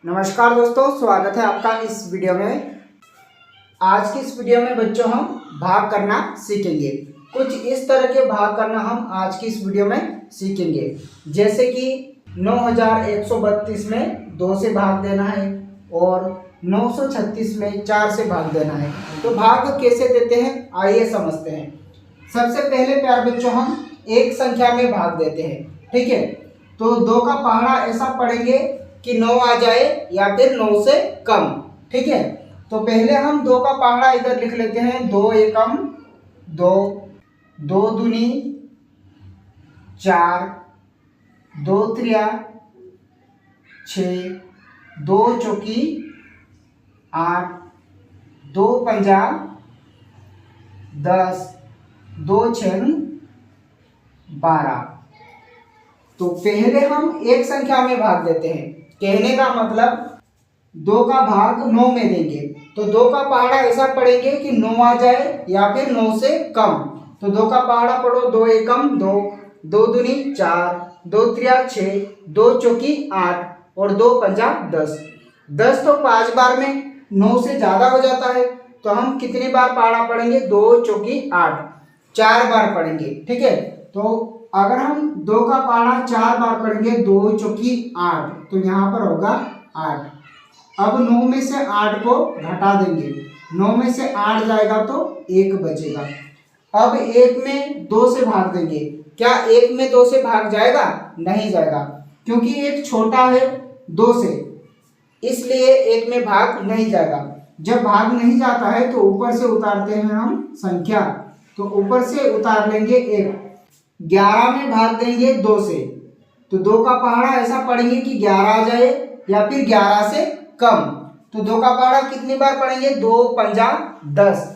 नमस्कार दोस्तों, स्वागत है आपका इस वीडियो में। आज की इस वीडियो में बच्चों हम भाग करना सीखेंगे। कुछ इस तरह के भाग करना हम आज की इस वीडियो में सीखेंगे, जैसे कि 9132 में 2 से भाग देना है और 936 में 4 से भाग देना है। तो भाग कैसे देते हैं आइए समझते हैं। सबसे पहले प्यारे बच्चों हम एक संख्या में भाग देते हैं, ठीक है। तो 2 का पहाड़ा ऐसा पढ़ेंगे कि 9 आ जाए या फिर 9 से कम, ठीक है। तो पहले हम 2 का पहाड़ा इधर लिख लेते हैं। 2 एकम 2, 2 दूनी 4, 2 त्रिया 6, 2 चौकी 8, 2 पंजा 10, 2 छेद 12। तो पहले हम एक संख्या में भाग देते हैं। कहने का मतलब 2 का भाग 9 में देंगे। तो 2 का पहाड़ा ऐसा पढ़ेंगे कि 9 आ जाए या फिर 9 से कम। तो 2 का पहाड़ा पढ़ो। 2 एकम 2, 2 दूनी 4, 2 त्रिया 6, 2 चौकी 8 और 2 पंजा 10। 10 तो 5 बार में 9 से ज़्यादा हो जाता है, तो हम कितनी बार पहाड़ा पढ़ेंगे? 2 चौकी 8, 4 बार पढ़ेंगे, ठीक है। तो अगर हम 2 का पहाड़ा 4 बार पढ़ेंगे, 2 चौकी 8, तो यहाँ पर होगा 8। अब 9 में से 8 को घटा देंगे। 9 में से 8 जाएगा तो 1 बचेगा। अब 1 में 2 से भाग देंगे। क्या 1 में 2 से भाग जाएगा? नहीं जाएगा, क्योंकि 1 छोटा है 2 से, इसलिए 1 में भाग नहीं जाएगा। जब भाग नहीं जाता है तो ऊपर से उतारते हैं हम संख्या। तो ऊपर से उतार लेंगे 1। 11 में भाग देंगे 2 से। तो 2 का पहाड़ा ऐसा पढ़ेंगे कि 11 आ जाए या फिर 11 से कम। तो 2 का पहाड़ा कितनी बार पढ़ेंगे? 2 पंजा 10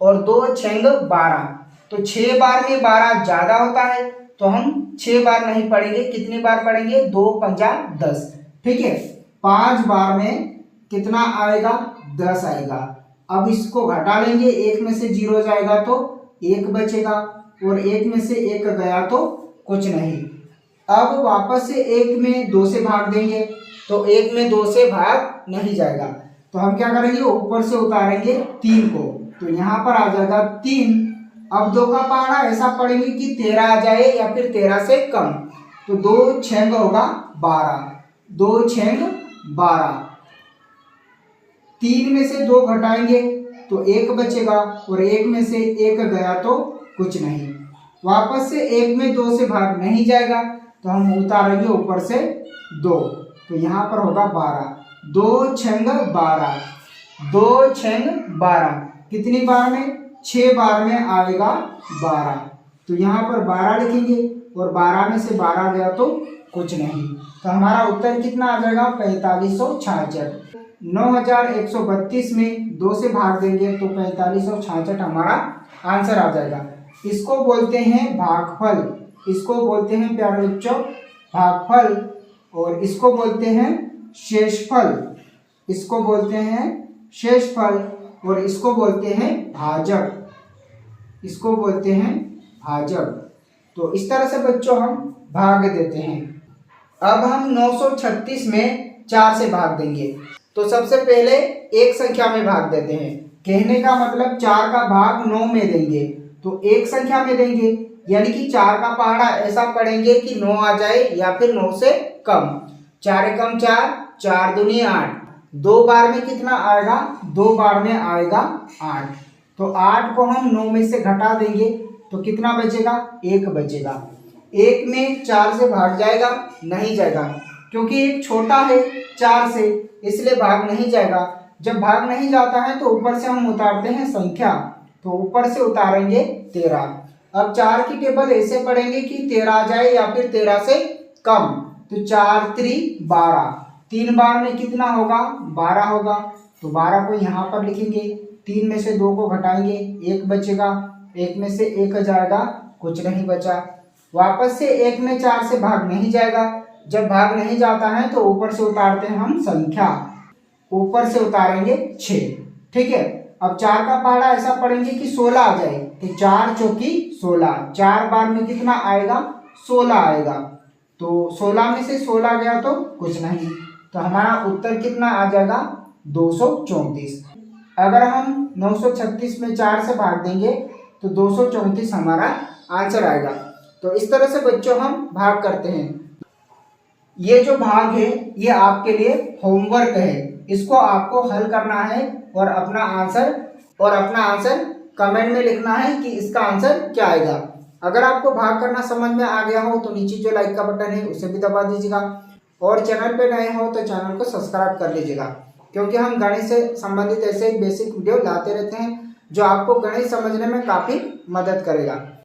और 2 छेंग 12। तो 6 बार में 12 ज़्यादा होता है, तो हम 6 बार नहीं पढ़ेंगे। कितनी बार पढ़ेंगे? 2 पंजा 10, ठीक है। 5 बार में कितना आएगा? 10 आएगा। अब इसको घटा लेंगे। 1 में से 0 जाएगा तो 1 बचेगा और 1 में से 1 गया तो कुछ नहीं। अब वापस से 1 में 2 से भाग देंगे, तो 1 में 2 से भाग नहीं जाएगा। तो हम क्या करेंगे? ऊपर से उतारेंगे 3 को। तो यहाँ पर आ जाएगा 3। अब 2 का पहाड़ा ऐसा पढ़ेंगे कि 13 आ जाए या फिर 13 से कम। तो 2 छेंग होगा 12, 2 छेंग 12। 3 में से 2 घटाएंगे तो 1 बचेगा और 1 में से 1 गया तो कुछ नहीं। वापस से 1 में 2 से भाग नहीं जाएगा, तो हम उतारेंगे ऊपर से 2। तो यहाँ पर होगा 12, 2 छेंग 12, 2 छेंग 12। कितनी बार में? 6 बार में आएगा 12। तो यहाँ पर 12 लिखेंगे और 12 में से 12 गया तो कुछ नहीं। तो हमारा उत्तर कितना आ जाएगा? 4566। 9132 में 2 से भाग देंगे तो 4566 हमारा आंसर आ जाएगा। इसको बोलते हैं भागफल। इसको बोलते हैं प्यारे बच्चों भागफल, और इसको बोलते हैं शेषफल। इसको बोलते हैं शेषफल और इसको बोलते हैं भाजक। इसको बोलते हैं भाजक। तो इस तरह से बच्चों हम भाग देते हैं। अब हम 936 में 4 से भाग देंगे। तो सबसे पहले एक संख्या में भाग देते हैं। कहने का मतलब 4 का भाग 9 में देंगे, तो एक संख्या में देंगे, यानी कि 4 का पहाड़ा ऐसा पढ़ेंगे कि 9 आ जाए या फिर 9 से कम। 4 एकम 4, 4 दूनी 8। 2 बार में कितना आएगा? 2 बार में आएगा 8। तो 8 को हम 9 में से घटा देंगे तो कितना बचेगा? 1 बचेगा। 1 में 4 से भाग जाएगा? नहीं जाएगा, क्योंकि 1 छोटा है 4 से, इसलिए भाग नहीं जाएगा। जब भाग नहीं जाता है तो ऊपर से हम उतारते हैं संख्या। तो ऊपर से उतारेंगे 13। अब 4 की टेबल ऐसे पढ़ेंगे कि 13 आ जाए या फिर 13 से कम। तो 4 त्रि 12। 3 बार में कितना होगा? 12 होगा। तो 12 को यहाँ पर लिखेंगे। 3 में से 2 को घटाएंगे, 1 बचेगा। 1 में से 1 जाएगा, कुछ नहीं बचा। वापस से 1 में 4 से भाग नहीं जाएगा। जब भाग नहीं जाता है तो ऊपर से उतारते हैं हम संख्या। ऊपर से उतारेंगे 6, ठीक है। अब 4 का पहाड़ा ऐसा पढ़ेंगे कि 16 आ जाए। तो 4 चौकी 16। 4 बार में कितना आएगा? 16 आएगा। तो 16 में से 16 गया तो कुछ नहीं। तो हमारा उत्तर कितना आ जाएगा 234। अगर हम 936 में 4 से भाग देंगे तो 234 हमारा आंसर आएगा। तो इस तरह से बच्चों हम भाग करते हैं। ये जो भाग है ये आपके लिए होमवर्क है, इसको आपको हल करना है और अपना आंसर कमेंट में लिखना है कि इसका आंसर क्या आएगा। अगर आपको भाग करना समझ में आ गया हो तो नीचे जो लाइक का बटन है उसे भी दबा दीजिएगा और चैनल पे नए हो तो चैनल को सब्सक्राइब कर लीजिएगा, क्योंकि हम गणित से संबंधित ऐसे ही बेसिक वीडियो लाते रहते हैं जो आपको गणित समझने में काफ़ी मदद करेगा।